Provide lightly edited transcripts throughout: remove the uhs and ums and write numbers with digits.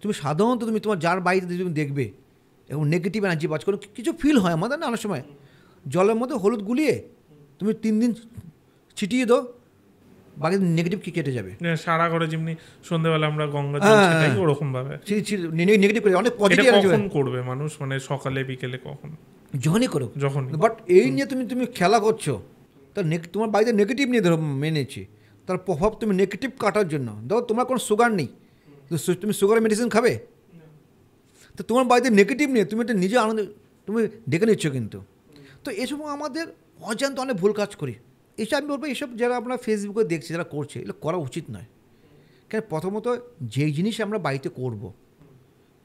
তুমি সাধারণত তুমি তোমার যার বাড়িতে তুমি দেখবে এবং নেগেটিভ এনার্জি বাজ করে কিছু ফিল হয় আমাদের না অনেক সময়, জলের মধ্যে হলুদ গুলিয়ে তুমি 3 দিন ছিটিয়ে দাও, বাকি নেগেটিভ কি কেটে যাবে। সারা করে যেমনি সন্ধ্যেবেলা আমরা গঙ্গা জল ছিটাই ওরকম ভাবে নেগেটিভ করে অনেক পজিটিভ কখন করবে মানুষ, মানে সকালে বিকেলে কখন, যখনই করো যখন। বাট এই নিয়ে তুমি খেলা করছো, তার তোমার বাড়িতে নেগেটিভ নিয়ে ধরো মেনেছি, তার প্রভাব তুমি নেগেটিভ কাটার জন্য ধরো তোমার কোনো সুগার নেই, তুমি সুগারের মেডিসিন খাবে, তো তোমার বাড়িতে নেগেটিভ নিয়ে তুমি একটা নিজে আনন্দ তুমি ডেকে নিচ্ছ কিন্তু। তো এসব আমাদের অজান্তে অনেক ভুল কাজ করি। এসব আমি বলবো এইসব যারা আমরা ফেসবুকে দেখছি যারা করছে এগুলো করা উচিত নয়। কেন প্রথমত যেই জিনিস আমরা বাড়িতে করব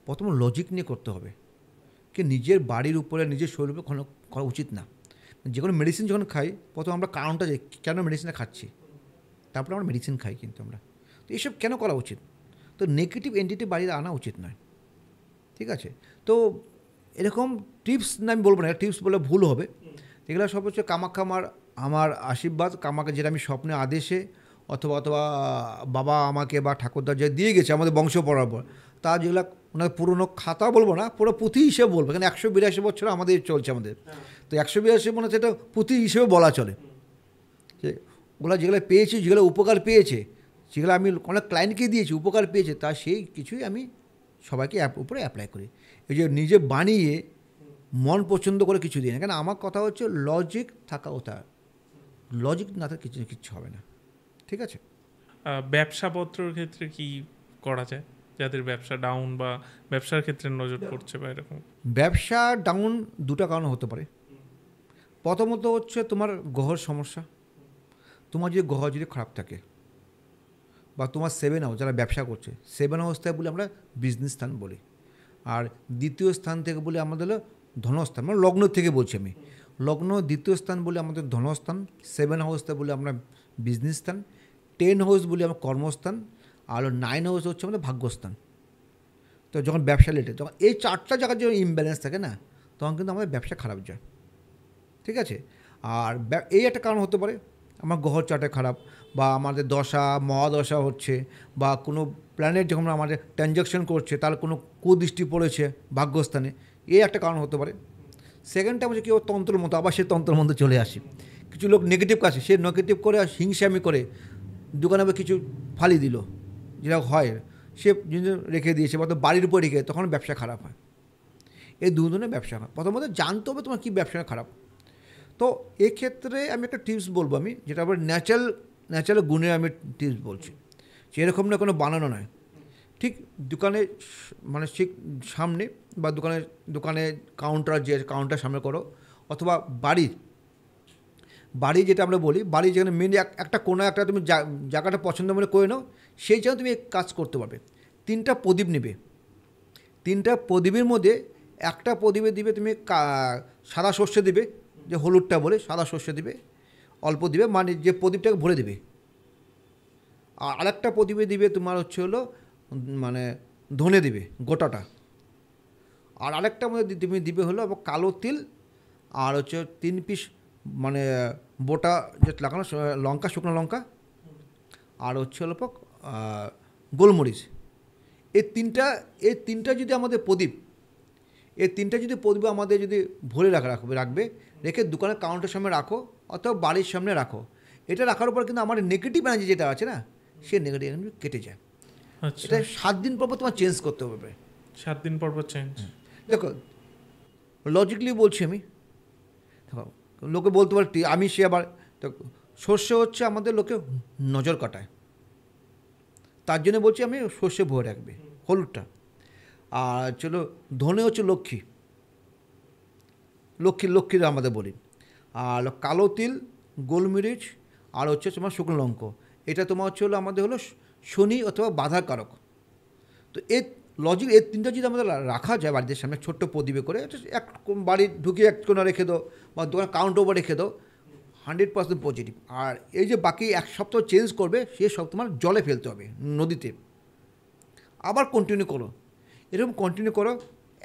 প্রথম লজিক নিয়ে করতে হবে, কি নিজের বাড়ির উপরে নিজের শরীরের উপরে করা উচিত না। যে কোনো মেডিসিন যখন খাই প্রথম আমরা কারণটা যাই কেন মেডিসিনটা খাচ্ছি, তারপরে আমরা মেডিসিন খাই কিন্তু আমরা। তো এইসব কেন করা উচিত? তো নেগেটিভ এন্টিটি বাড়িতে আনা উচিত নয়, ঠিক আছে? তো এরকম টিপস না আমি বলবো না, টিপস বলে ভুল হবে। এগুলো সব হচ্ছে কামাখ্যা আমার আশীর্বাদ, কামাকে যেটা আমি স্বপ্নে আদেশে অথবা বাবা আমাকে বা ঠাকুরদা যে দিয়ে গেছে আমাদের বংশ পরাপর, তা যেগুলো ওনার পুরনো খাতা বলবো না, পুরো পুঁথি হিসেবে বলবো, কারণ 182 বছর আমাদের চলছে আমাদের। তো 182 মানে সেটা পুঁথি হিসেবে বলা চলে, যে ওগুলো যেগুলো পেয়েছি, যেগুলো উপকার পেয়েছে, যেগুলো আমি অনেক ক্লায়েন্টকে দিয়েছি উপকার পেয়েছে, তা সেই কিছুই আমি সবাইকে উপরে অ্যাপ্লাই করি। এই যে নিজে বানিয়ে মন পছন্দ করে কিছু দিই না, কেন আমার কথা হচ্ছে লজিক থাকা ওটা, লজিক না থাকলে কিচ্ছু হবে না, ঠিক আছে? ব্যবসাপত্রের ক্ষেত্রে কি করা যায় যাদের ব্যবসা ডাউন বা ব্যবসার ক্ষেত্রে নজর পড়ছে বা এরকম? ব্যবসা ডাউন দুটো কারণ হতে পারে। প্রথমত হচ্ছে তোমার গ্রহের সমস্যা, তোমার যদি গ্রহ যদি খারাপ থাকে, বা তোমার 7 হাউস যারা ব্যবসা করছে 7 হাউস থেকে বলে আমরা বিজনেস স্থান বলি, আর দ্বিতীয় স্থান থেকে বলে আমাদের ধনস্থান, মানে লগ্ন থেকে বলছি আমি, লগ্ন দ্বিতীয় স্থান বলে আমাদের ধনস্থান, 7 হাউসটা বলে আমরা বিজনেস স্থান, 10 হাউস বলি আমরা কর্মস্থান, আর 9 হাউস হচ্ছে আমাদের ভাগ্যস্থান। তো যখন ব্যবসা রিলেটেড যখন এই 4টা জায়গার যে ইমব্যালেন্স থাকে না, তখন কিন্তু আমাদের ব্যবসা খারাপ যায়, ঠিক আছে? আর এই একটা কারণ হতে পারে আমার গ্রহ চার্টে খারাপ, বা আমাদের দশা মহাদশা হচ্ছে, বা কোনো প্ল্যানেট যখন আমাদের ট্রানজ্যাকশন করছে তার কোনো কুদৃষ্টি পড়েছে ভাগ্যস্থানে, এই একটা কারণ হতে পারে। সেকেন্ডটা হচ্ছে কেউ তন্ত্রের মতো, আবার সে তন্ত্রের মধ্যে চলে আসে, কিছু লোক নেগেটিভ কাছে সে নেগেটিভ করে হিংসামি করে দোকানে কিছু ফালি দিল, যেটা হয় সে জিনিস রেখে দিয়েছে বা বাড়ির উপর রেখে, তখন ব্যবসা খারাপ হয়। এই দুজনের ব্যবসা খারাপ, প্রথমত জানতে হবে তোমার কী ব্যবসা খারাপ। তো এক্ষেত্রে আমি একটা টিপস বলবো, আমি যেটা আবার ন্যাচারাল গুণে আমি টিপস বলছি, সেরকম না কোনো বানানো নয়। ঠিক দোকানে মানে ঠিক সামনে বা দোকানে কাউন্টার, যে কাউন্টার সামনে করো, অথবা বাড়ি যেটা আমরা বলি, বাড়ি যেখানে মেন একটা কোনো একটা তুমি জায়গাটা পছন্দ মনে করে নাও, সেই জন্য তুমি কাজ করতে পারবে। 3টা প্রদীপ নেবে, 3টা প্রদীপের মধ্যে একটা প্রদীপে দিবে তুমি সাদা সর্ষে দিবে, যে হলুদটা বলে সাদা সর্ষে দিবে অল্প দিবে, মানে যে প্রদীপটাকে ভরে দিবে। আর আরেকটা প্রদীপে দিবে তোমার হচ্ছে হলো মানে ধনে দিবে গোটাটা, আর আরেকটার মধ্যে তুমি দিবে হলো কালো তিল, আর হচ্ছে 3 পিস মানে বোটা যে লাগানো লঙ্কা, শুকনো লঙ্কা, আর হচ্ছে হলো গোলমরিচ। এই তিনটা যদি আমাদের প্রদীপ, এই 3টা যদি প্রদীপ আমাদের যদি ভরে রাখবে রেখে দোকানের কাউন্টারের সামনে রাখো অথবা বাড়ির সামনে রাখো, এটা রাখার উপর কিন্তু আমার নেগেটিভ এনার্জি যেটা আছে না, সে নেগেটিভ এনার্জি কেটে যায়। এটা 7 দিন পর তোমার চেঞ্জ করতে হবে। 7 দিন পর চেঞ্জ। দেখো লজিক্যালি বলছি আমি, দেখো লোকে বলতে পারে আমি সে আবার, সর্ষে হচ্ছে আমাদের লোকে নজর কাটায়, তার জন্য বলছি আমি সর্ষে ভরে রাখবে হলুদটা। আর চলো ধনে হচ্ছে লক্ষ্মীর আমাদের বলি, আর কালো তিল, গোলমরিচ, আর হচ্ছে তোমার শুকনো লঙ্কা, এটা তোমার হচ্ছে হলো আমাদের হলো শনি অথবা বাধার কারক। তো এই লজিক এই 3টা যদি আমাদের রাখা যায় বাড়িতে সামনে ছোট্ট প্রদীপে করে, এক বাড়ি ঢুকিয়ে এক কোণা রেখে দাও বা দোকান কাউন্টার উপর রেখে দাও, 100% পজিটিভ। আর এই যে বাকি 1 সপ্তাহ চেঞ্জ করবে, সে সব তোমার জলে ফেলতে হবে, নদীতে। আবার কন্টিনিউ করো, এরকম কন্টিনিউ করো,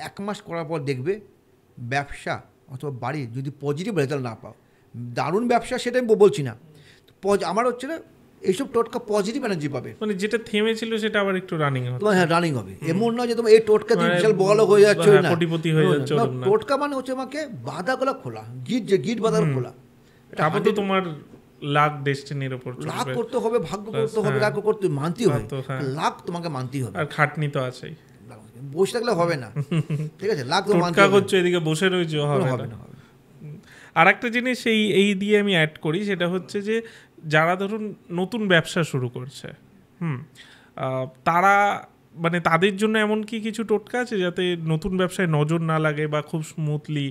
1 মাস করার পর দেখবে ব্যবসা অথবা বাড়ি যদি পজিটিভ রেজাল্ট না পাও, দারুণ ব্যবসা সেটা আমি বলছি না, আমার হচ্ছে না এইসব টোটকা পজিটিভ এনার্জি পাবে, মানে যেটা থেমেছিল সেটা আবার একটু রানিং হচ্ছে, তোমার হ্যাঁ রানিং হবে। এমন নয় যে তোমার এই টোটকা দিয়ে মানে বিশাল বড় হয়ে যাচ্ছে, হ্যাঁ, না কোটিপতি হয়ে যাচ্ছে না, ওরকম না। টোটকা মানে হচ্ছে আমাকে বাধাগুলো খোলা, গিট বাধাগুলো খোলা। এটা তারপর তো তোমার লাক ডেস্টিনির উপর লাভ চলবে, করতে হবে, ভাগ্য করতে হবে, হ্যাঁ। লাভ করতে মানতেই হবে, তো হ্যাঁ, লাভ তোমাকে মানতেই হবে, আর খাটনি তো আছেই। বসে থাকলে হবে না, ঠিক আছে, লাভ তো মানতে টোটকা হবে, করছো এদিকে বসে রয়েছে, হবে হবে না। না, হবে না। আর একটা জিনিস এই দিয়ে আমি অ্যাড করি, সেটা হচ্ছে যে যারা ধরুন নতুন ব্যবসা শুরু করছে, তারা মানে তাদের জন্য এমন কি কিছু টোটকা আছে যাতে নতুন ব্যবসায় নজর না লাগে বা খুব স্মুথলি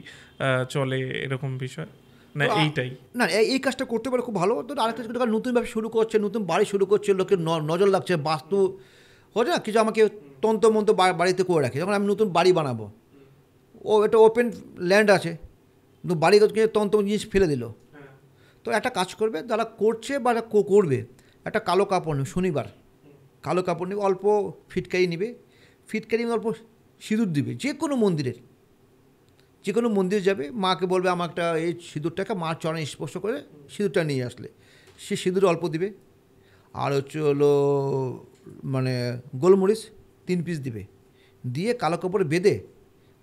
চলে, এরকম বিষয় না তো এইটাই? না এই কাজটা করতে পারে খুব ভালো। তো আরেকটা যেটা নতুন ব্যবসা শুরু করছে, নতুন বাড়ি শুরু করছে, লোকের নজর লাগছে, বাস্তু হচ্ছে না কিছু, আমাকে তন্ত্রমন্ত্র বাড়িতে করে রাখে। যখন আমি নতুন বাড়ি বানাবো, এটা ওপেন ল্যান্ড আছে, কিন্তু বাড়ি তন্ত্র জিনিস ফেলে দিল, তো একটা কাজ করবে যারা করছে বা করবে, একটা কালো কাপড় নেবে, শনিবার কালো কাপড় নেবে, অল্প ফিটকারি নেবে, ফিটকারি অল্প সিঁদুর দিবে, যে কোনো মন্দিরে যাবে, মাকে বলবে আমার একটা এই সিঁদুরটাকে মার চরণে স্পর্শ করে সিঁদুরটা নিয়ে আসলে, সে সিঁদুর অল্প দিবে। আর হলো মানে গোলমরিচ 3 পিস দিবে, দিয়ে কালো কাপড়ে বেঁধে,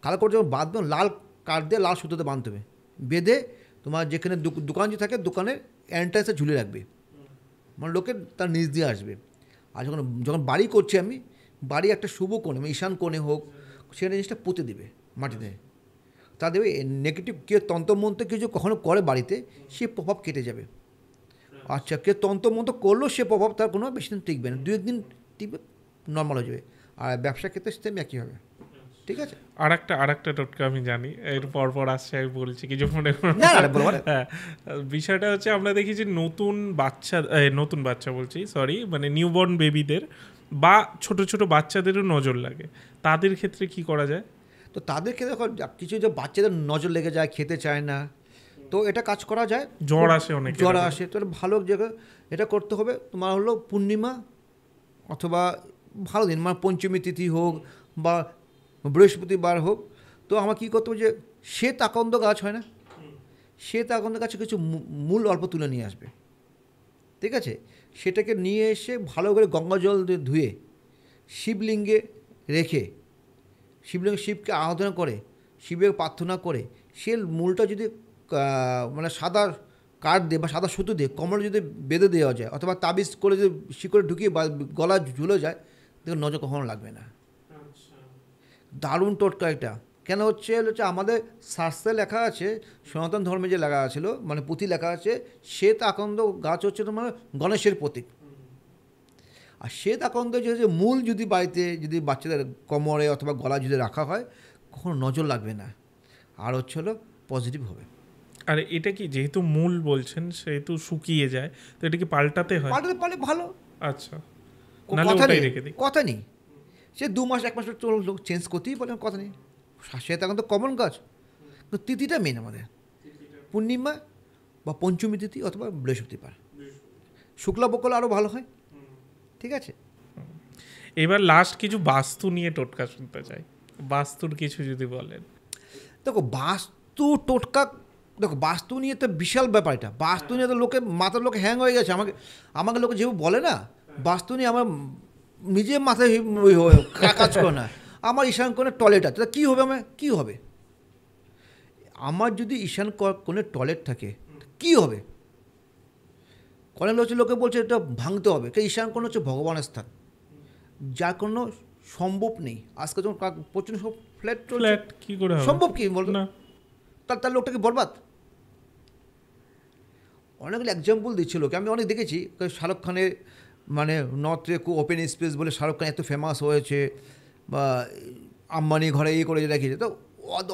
কালো কাপড় যখন বাঁধবে লাল কাঠ দিয়ে লাল সুতোতে বাঁধতে হবে, বেঁধে তোমার যেখানে দোকান যে থাকে দোকানের এন্ট্রান্সে ঝুলে রাখবে, মানে লোকে তার নিচ দিয়ে আসবে। আর যখন বাড়ি করছি আমি, বাড়ি একটা শুভ কোণে, ঈশান কোণে হোক, সেখানে জিনিসটা পুঁতে দিবে মাটিতে, তা দেবে নেগেটিভ কেউ তন্ত্রমন্ত্র কিছু কখনো করে বাড়িতে, সে প্রভাব কেটে যাবে। আচ্ছা, কেউ তন্ত্রমন্ত্র করলেও সে প্রভাব তার কোনো বেশি দিন টিকবে না, 2-1 দিন টিকবে, নর্মাল হয়ে যাবে। আর ব্যবসার ক্ষেত্রে সেম একই হবে, ঠিক আছে। আর একটা টোটকা আমি জানি, এর পর আসছে, আমি বলছি কিছু মনে করো না না। না, বলো, হ্যাঁ, বিষয়টা হচ্ছে আমরা দেখি যে নতুন বাচ্চা বলছি, সরি, মানে নিউবর্ন বেবিদের বা ছোট ছোট বাচ্চাদেরও নজর লাগে, তাদের ক্ষেত্রে কি করা যায়? তো তাদের ক্ষেত্রে দেখো, কিছু যে বাচ্চাদের নজর লেগে যায়, খেতে চায় না, তো এটা কাজ করা যায়। জ্বর আসে অনেক, জ্বর আসে, তো এটা ভালো জায়গায় এটা করতে হবে। তোমার হলো পূর্ণিমা অথবা ভালো দিন, মানে পঞ্চমী তিথি হোক বা বৃহস্পতিবার হোক, তো আমার কী করতে হবে, যে শ্বেত আকন্দ গাছ হয় না, শ্বেত আকন্দ গাছে কিছু মূল অল্প তুলে নিয়ে আসবে, ঠিক আছে, সেটাকে নিয়ে এসে ভালো করে গঙ্গা জল দিয়ে ধুয়ে শিবলিঙ্গে রেখে, শিবকে আরাধনা করে, শিবের প্রার্থনা করে, সে মূলটা যদি মানে সাদা কাঠ দিয়ে বা সাদা সুতো দিয়ে কোমরে যদি বেঁধে দেওয়া যায়, অথবা তাবিজ করে যদি শিকড়ে ঢুকিয়ে বা গলা ঝুলে যায়, দেখুন নজর কখনো লাগবে না। দারুণ টোটকা এটা। কেন হচ্ছে আমাদের শাস্ত্রে লেখা আছে, সনাতন ধর্মে যে লেখা ছিল, মানে পুঁথি লেখা আছে, শ্বেত আকন্দ গাছ হচ্ছে তোমার গণেশের প্রতীক। আর শ্বেত আকন্দ যে মূল যদি বাড়িতে যদি বাচ্চাদের কোমরে অথবা গলা যদি রাখা হয়, কখনো নজর লাগবে না, আর হলো পজিটিভ হবে। আর এটা কি যেহেতু মূল বলছেন, সেহেতু শুকিয়ে যায়, তো এটা কি পাল্টাতে হয়? পাল্টাতে পারলে ভালো, আচ্ছা, নাহলে ওটাই রেখে দিই। কথা নেই, সে 2 মাস 1 মাস লোক চেঞ্জ করতেই বলে, কথা নেই। শ্বেত আকন্দ কমন গাছ, তো তিথিটা মেন আমাদের, পূর্ণিমা বা পঞ্চমী তিথি অথবা বৃহস্পতিবার, শুক্লাপক্ষলে আরও ভালো হয়, ঠিক আছে। এবার লাস্ট কিছু বাস্তু নিয়ে টোটকা শুনতে চাই, বাস্তুর কিছু যদি বলেন। দেখো বাস্তু টোটকা, দেখো বাস্তু নিয়ে তো বিশাল ব্যাপার, এটা বাস্তু নিয়ে তো মাথার লোকে হ্যাং হয়ে গেছে। আমাকে লোকে যেভাবে বলে না, বাস্তু নিয়ে আমার নিজের মাথায় কাজ করে না। আমার ঈশান কোণে টয়লেট আছে, কী হবে, আমার কী হবে? আমার যদি ঈশান কোণে টয়লেট থাকে কী হবে? অনেক লোকে বলছে এটা ভাঙতে হবে, ঈশান কোণ হচ্ছে ভগবানের স্থান, যার কোনো সম্ভব নেই। আজকে যখন প্রচুর সব ফ্ল্যাট কি করে হবে? সম্ভব কি বলতো না, তার লোকটাকে বরবাদ। অনেকগুলো এক্সাম্পল দিচ্ছিল লোকে, আমি অনেক দেখেছি। শাহরুখ খানের মানে নর্থে ওপেন স্পেস বলে শাহরুখ খান এত ফেমাস হয়েছে, বা আম্বানি ঘরে এই করে রেখেছে, তো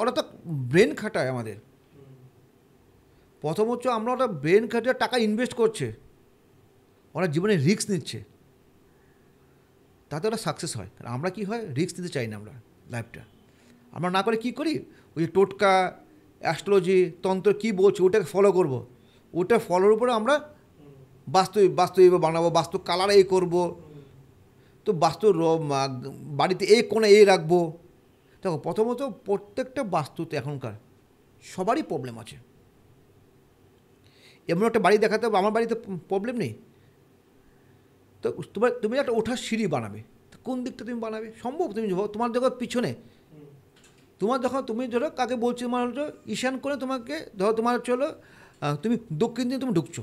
ওরা তো ব্রেন খাটায় আমাদের। প্রথম হচ্ছে আমরা ওটা ব্রেন খাটিয়ে টাকা ইনভেস্ট করছে, ওরা জীবনে রিস্ক নিচ্ছে, তাতে ওরা সাকসেস হয়। কারণ আমরা কী হয়, রিস্ক নিতে চাই না, আমরা লাইফটা আমরা না করে কী করি, ওই যে টোটকা অ্যাস্ট্রোলজি তন্ত্র কী বলছে ওটাকে ফলো করব, ওটা ফলোর উপরে আমরা বাস্তু বানাবো, বাস্তু কালার এই করবো, তো বাস্তু বাড়িতে এই কোণে এই রাখবো। দেখো প্রথমত প্রত্যেকটা বাস্তুতে এখনকার সবারই প্রবলেম আছে। এমন একটা বাড়ি দেখাতে হবে, আমার বাড়িতে প্রবলেম নেই, তো তুমি একটা ওঠার সিঁড়ি বানাবে, তো কোন দিকটা তুমি বানাবে? সম্ভব? তুমি তোমার দেখো পিছনে, তুমি ধরো কাকে বলছো, তোমার হলো ঈশান করে, তোমাকে ধরো তোমার হচ্ছে হলো তুমি দক্ষিণ দিকে তুমি ঢুকছো,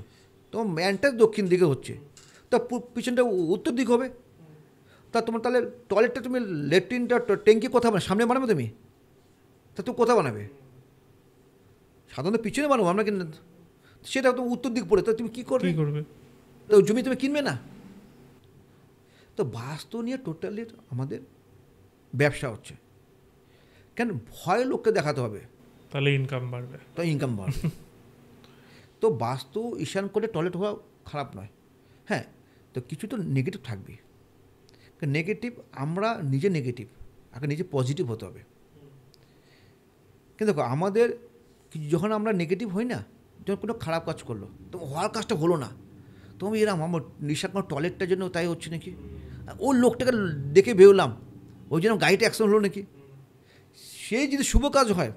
তোমার ম্যানটা দক্ষিণ দিকে হচ্ছে, তা পিছনটা উত্তর দিক হবে। তা তোমার তাহলে টয়লেটটা তুমি ল্যাট্রিনটা ট্যাঙ্কি কোথাও সামনে বানাবে তুমি? তা তুমি কোথাও বানাবে? সাধারণত পিছনে বানাবো আমরা, কিন্তু সেটা তো উত্তর দিক পড়ে, তো তুমি কী করবে? তো জমি তুমি কিনবে না। তো বাস্তু নিয়ে টোটালি আমাদের ব্যবসা হচ্ছে, কেন ভয় লোককে দেখাতে হবে, তাহলে ইনকাম বাড়বে, তো ইনকাম বাড়বে। তো বাস্তু ঈশান করে টয়লেট হওয়া খারাপ নয়, হ্যাঁ, তো কিছু তো নেগেটিভ থাকবে। নেগেটিভ, আমরা নিজে নেগেটিভ, আগে নিজে পজিটিভ হতে হবে। কিন্তু দেখো আমাদের যখন আমরা নেগেটিভ হই না, যখন কোনো খারাপ কাজ করলো, তো হওয়ার কাজটা হলো না, তো আমি এরকম আমার নিশা কোনো টয়লেটটার জন্য তাই হচ্ছে নাকি, ওই লোকটাকে দেখে বেরোলাম ওই জন্য গাড়িটা অ্যাক্সিডেন্ট হলো নাকি। সেই যদি শুভ কাজ হয়,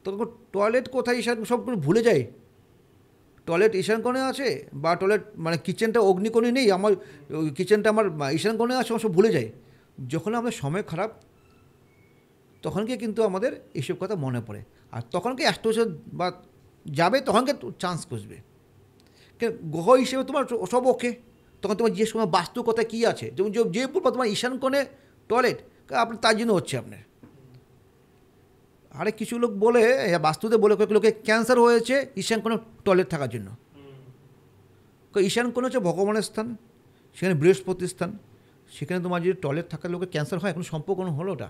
তখন টয়লেট কোথায় ঈশান সব ভুলে যায়। টয়লেট ঈশান কোণে আছে, বা টয়লেট মানে কিচেনটা অগ্নিকোণে নেই, আমার কিচেনটা আমার ঈশান কোণে আছে, আমার সব ভুলে যায়। যখন আমাদের সময় খারাপ, তখনকে কিন্তু আমাদের এইসব কথা মনে পড়ে, আর তখনকে অ্যাস্ট্রোলজার বা যাবে, তখনকে চান্স খুঁজবে। গ্রহ হিসেবে তোমার সব ওকে, তখন তোমার যে সময় বাস্তু কথা কী আছে, যেমন যে বলবো তোমার ঈশান কোণে টয়লেট, আপনার তার জন্য হচ্ছে আপনার। আরে কিছু লোক বলে, বাস্তুতে বলে কয়েক লোকে ক্যান্সার হয়েছে ঈশান কোণে টয়লেট থাকার জন্য। ঈশান কোণ হচ্ছে ভগবানের স্থান, সেখানে বৃহস্পতির স্থান, সেখানে তোমার যদি টয়লেট থাকার লোকের ক্যান্সার হয়, কোনো সম্পর্ক হলো ওটা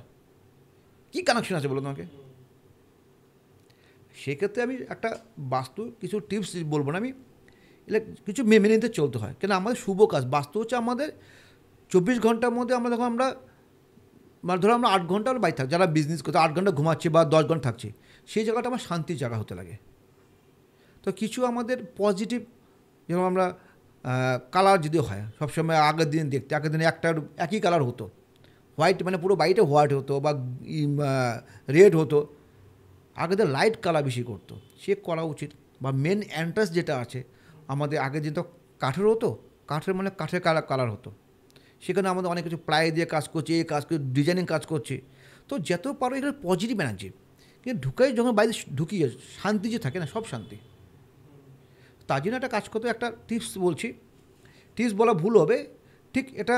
কী কানেকশন আছে বলো তোমাকে? সেক্ষেত্রে আমি একটা বাস্তু কিছু টিপস বলবো না, আমি এগুলো কিছু মেনে নিতে চলতে হয়। কেন আমাদের শুভ কাজ, বাস্তু হচ্ছে আমাদের 24 ঘন্টার মধ্যে আমরা যখন আমরা মানে ধরো আমরা 8 ঘন্টা বাইরে থাকি, যারা বিজনেস করতে 8 ঘন্টা ঘুমাচ্ছি বা 10 ঘন্টা থাকছি, সেই জায়গাটা আমার শান্তির জায়গা হতে লাগে। তো কিছু আমাদের পজিটিভ, যেমন আমরা কালার যদি হয় সবসময়, আগের দিন দেখতে আগের দিনে একটা একই কালার হতো, হোয়াইট, মানে পুরো বাড়িটা হোয়াইট হতো বা রেড হতো, আগের দিন লাইট কালার বেশি করতো, সে করা উচিত। বা মেন এন্ট্রান্স যেটা আছে আমাদের, আগের দিন তো কাঠের হতো, কাঠের মানে কাঠের কালার হতো, সেখানে আমাদের অনেক কিছু প্লাই দিয়ে কাজ করছে, এই কাজ করে ডিজাইনিং কাজ করছে। তো যত পারো এখানে পজিটিভ এনার্জি, কিন্তু ঢুকাই যখন বাইরে ঢুকিয়ে শান্তি যে থাকে না, সব শান্তি। তার জন্য একটা কাজ করতে, একটা টিপস বলছি, টিপস বলা ভুল হবে, ঠিক এটা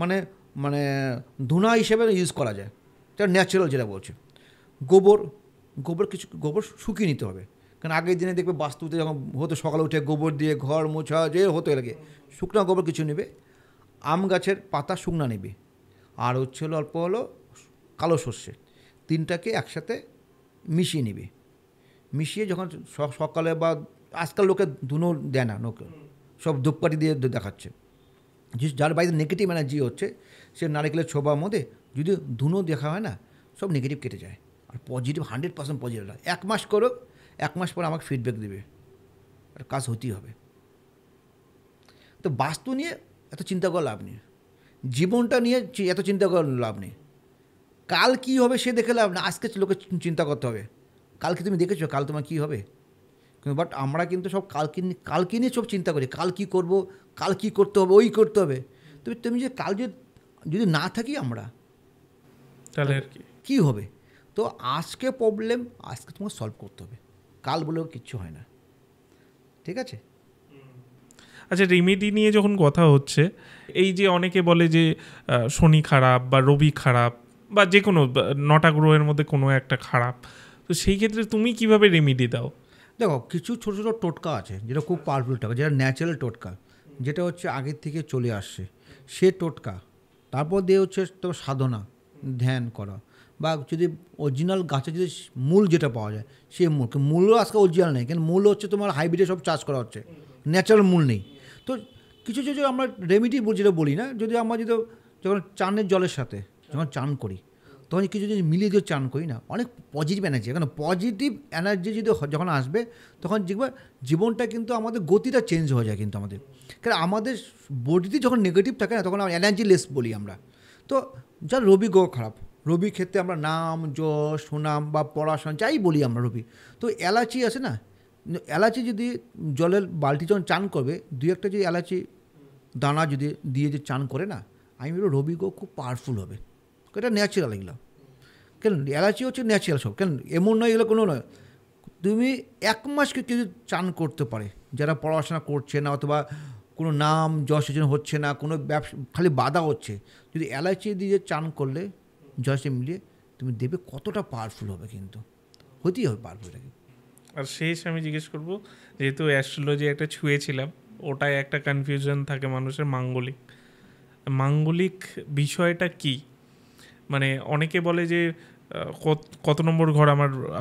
মানে মানে ধুনা হিসেবে ইউজ করা যায়, এটা ন্যাচারাল যেটা বলছে। গোবর শুকিয়ে নিতে হবে, কারণ আগের দিনে দেখবে বাস্তুতে যখন হতো সকালে উঠে গোবর দিয়ে ঘর মোছা যে হতো, এলাকে শুকনো গোবর কিছু নেবে, আম গাছের পাতা শুকনা নেবে, আর হচ্ছে হলো অল্প হলো কালো সর্ষে, তিনটাকে একসাথে মিশিয়ে নেবে। মিশিয়ে যখন সকালে বা আজকাল লোকে ধুনো দেয় না, লোকে সব ধূপকাঠি দিয়ে দেখাচ্ছে, যার বাড়িতে নেগেটিভ এনার্জি হচ্ছে, সে নারকেলের ছোবার মধ্যে যদি ধুনো দেখা হয় না, সব নেগেটিভ কেটে যায়, আর পজিটিভ 100% পজিটিভ হয়। 1 মাস করো, 1 মাস পর আমাকে ফিডব্যাক দেবে, আর কাজ হতেই হবে। তো বাস্তু নিয়ে এত চিন্তা করার লাভ নেই, জীবনটা নিয়ে এত চিন্তা করার লাভ নেই। কাল কী হবে সে দেখে লাভ না, আজকে লোকে চিন্তা করতে হবে, কালকে তুমি দেখেছো কাল তোমার কী হবে। কিন্তু বাট আমরা কিন্তু সব কালকে নিয়ে সব চিন্তা করি, কাল কী করবো, কাল কী করতে হবে, ওই করতে হবে। তুমি যে কাল যদি না থাকি আমরা, তাহলে আর কী হবে? তো আজকে প্রবলেম আজকে তোমাকে সলভ করতে হবে, কাল বলেও কিচ্ছু হয় না, ঠিক আছে? আচ্ছা, রেমেডি নিয়ে যখন কথা হচ্ছে, এই যে অনেকে বলে যে শনি খারাপ বা রবি খারাপ, বা যে কোনো 9টা গ্রহের মধ্যে কোনো একটা খারাপ, তো সেই ক্ষেত্রে তুমি কিভাবে রেমেডি দাও? দেখো কিছু ছোটো ছোটো টোটকা আছে যেটা খুব পাওয়ারফুল টোটকা, যেটা ন্যাচারাল টোটকা, যেটা হচ্ছে আগের থেকে চলে আসছে সে টোটকা। তারপর দিয়ে হচ্ছে তোমার সাধনা, ধ্যান করা, বা যদি অরিজিনাল গাছের যদি মূল যেটা পাওয়া যায় সেই মূলও আজকে অরিজিনাল নেই, কিন্তু মূল হচ্ছে তোমার হাইব্রিডে সব চাষ করা হচ্ছে, ন্যাচারাল মূল নেই। তো কিছু কিছু আমরা রেমেডি যেটা বলি না, যদি আমরা যদি যখন চানের জলের সাথে যখন চান করি, তখন কিছু যদি মিলিয়ে দিয়ে চান করি না, অনেক পজিটিভ এনার্জি, কারণ পজিটিভ এনার্জি যদি যখন আসবে, তখন দেখবে জীবনটা কিন্তু আমাদের গতিটা চেঞ্জ হয়ে যায় কিন্তু আমাদের, কারণ আমাদের বডিতে যখন নেগেটিভ থাকে না, তখন আমরা এনার্জি লেস বলি আমরা। তো যার রবি গ্রহ খারাপ, রবি ক্ষেত্রে আমরা নাম যশ সুনাম বা পড়াশোনা যাই বলি আমরা রবি, তো এলাচি আছে না, এলাচি যদি জলের বালতি যখন চান করবে, 2-1টা যদি এলাচি দানা যদি দিয়ে যে চান করে না, আমি বলবো রবি গো খুব পাওয়ারফুল হবে। এটা ন্যাচারাল এগুলো, কেন এলাচি হচ্ছে ন্যাচারাল সব, কেন এমন নয় এগুলো কোনো নয়। তুমি 1 মাসকে কেউ চান করতে পারে, যারা পড়াশোনা করছে না অথবা কোনো নাম যশ জন্য হচ্ছে না, কোনো ব্যবসা খালি বাধা হচ্ছে, যদি এলাচি দিয়ে চান করলে যশে মিলিয়ে তুমি দেবে কতটা পাওয়ারফুল হবে, কিন্তু হতেই হবে পাওয়ারফুল এটাকে। আর শেষ আমি জিজ্ঞেস করব, যেহেতু অ্যাস্ট্রোলজি একটা ছুঁয়েছিলাম, ওটাই একটা কনফিউশন থাকে মানুষের, মাঙ্গলিক বিষয়টা কি? মানে অনেকে বলে যে কত নম্বর ঘর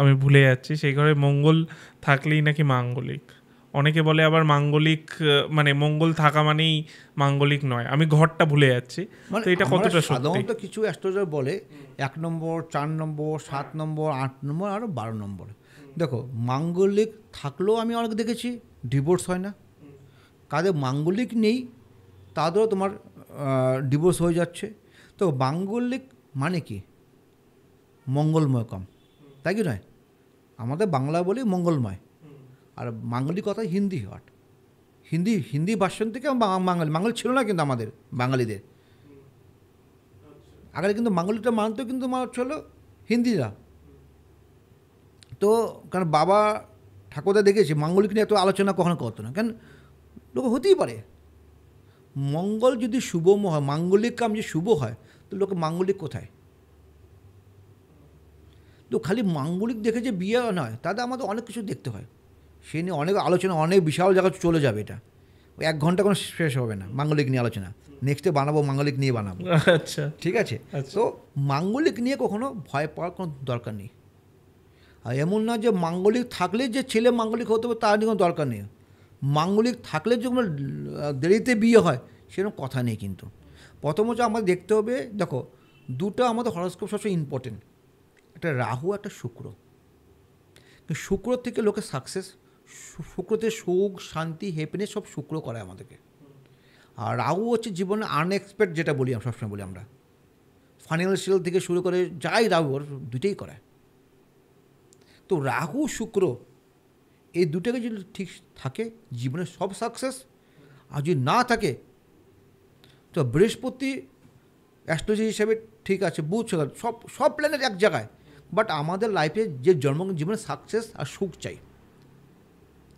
আমি ভুলে যাচ্ছি, সেই ঘরে মঙ্গল থাকলেই নাকি মাঙ্গলিক। অনেকে বলে আবার মাঙ্গলিক মানে মঙ্গল থাকা মানেই মাঙ্গলিক নয়, আমি ঘরটা ভুলে যাচ্ছি। তো এটা কতটা সত্যি? সাধারণত কিছু অ্যাস্ট্রোলজার বলে 1 নম্বর, 4 নম্বর, 7 নম্বর, 8 নম্বর, আরও 12 নম্বর। দেখো মাঙ্গলিক থাকলেও আমি অনেক দেখেছি ডিভোর্স হয় না, কাদের মাঙ্গলিক নেই তাদেরও তোমার ডিভোর্স হয়ে যাচ্ছে। তো মাঙ্গলিক মানে কি? মঙ্গলময় কম, তাই কি নয়? আমাদের বাংলা বলি মঙ্গলময়, আর মাঙ্গলিক কথা হিন্দি ওয়ার্ড, হিন্দি ভার্সন থেকে বাঙালি ছিল না কিন্তু আমাদের বাঙালিদের আগে, কিন্তু মাঙ্গলিকটা মানতো কিন্তু হলো হিন্দিরা। তো কারণ বাবা ঠাকুরদা দেখেছি মাঙ্গলিক নিয়ে এত আলোচনা কখনো করতো না, কেন লোক হতেই পারে মঙ্গল যদি শুভম হয়, মাঙ্গলিক কাম যদি শুভ হয়, তো লোকে মাঙ্গলিক কোথায়? তো খালি মাঙ্গলিক দেখে যে বিয়ে নয়, তাদের আমাদের অনেক কিছু দেখতে হয়, সে নিয়ে অনেক আলোচনা, অনেক বিশাল জায়গায় চলে যাবে। এটা 1 ঘন্টা কোনো শেষ হবে না মাঙ্গলিক নিয়ে আলোচনা, নেক্সটে বানাবো মাঙ্গলিক নিয়ে বানাবো। আচ্ছা, ঠিক আছে। তো মাঙ্গলিক নিয়ে কখনো ভয় পাওয়ার কোনো দরকার নেই। আর এমন না যে মাঙ্গলিক থাকলে যে ছেলে মাঙ্গলিক হতে হবে তার নিয়ে কোনো দরকার নেই, মাঙ্গলিক থাকলে যে কোনো দেরিতে বিয়ে হয় সেরকম কথা নেই। কিন্তু প্রথমত আমাদের দেখতে হবে, দেখো দুটো আমাদের হরোস্কোপ সবসময় ইম্পর্টেন্ট, একটা রাহু একটা শুক্র। শুক্র থেকে লোকের সাকসেস, শুক্রতে সুখ শান্তি হ্যাপিনেস সব শুক্র করায় আমাদেরকে। আর রাহু হচ্ছে জীবনে আনএক্সপেক্ট, যেটা বলি আমরা সবসময় বলি আমরা, ফাইন্যান্সিয়াল থেকে শুরু করে যাই রাহু দুটোই করায়। তো রাহু শুক্র এই দুটোকে যদি ঠিক থাকে জীবনে সব সাকসেস, আর যদি না থাকে তো বৃহস্পতি অ্যাস্ট্রোলজি হিসেবে ঠিক আছে, বুঝছো, সব প্ল্যানেট এক জায়গায়, বাট আমাদের লাইফে যে জীবনে সাকসেস আর সুখ চাই,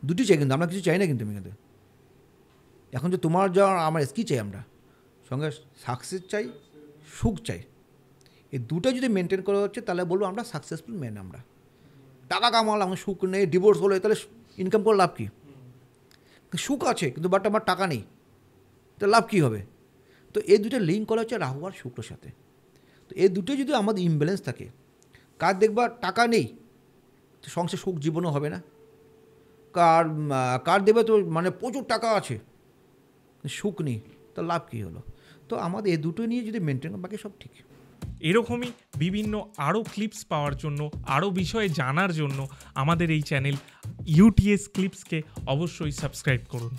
দুটি চাই, কিন্তু আমরা কিছু চাই না কিন্তু কিন্তু এখন যে তোমার যা আমার কী চাই, আমরা সঙ্গে সাকসেস চাই, সুখ চাই, এই দুটো যদি মেনটেন করা হচ্ছে তাহলে বলবো আমরা সাকসেসফুল ম্যান। আমরা টাকা কামালাম, সুখ নেই, ডিভোর্স হলো, তাহলে ইনকাম করে লাভ কী? সুখ আছে কিন্তু বাট আমার টাকা নেই, তো লাভ কী হবে? তো এই দুটো লিঙ্ক করা হচ্ছে রাহু আর শুক্রর সাথে। তো এই দুটো যদি আমাদের ইমব্যালেন্স থাকে, কার দেখবা টাকা নেই তো সংসার সুখ জীবনও হবে না, কার দেবে তো মানে প্রচুর টাকা আছে সুখ নেই, তো লাভ কী হলো? তো আমাদের এই দুটো নিয়ে যদি মেনটেন, বাকি সব ঠিক। এরকমই বিভিন্ন আরও ক্লিপস পাওয়ার জন্য, আরও বিষয়ে জানার জন্য আমাদের এই চ্যানেল ইউটিএস ক্লিপসকে অবশ্যই সাবস্ক্রাইব করুন।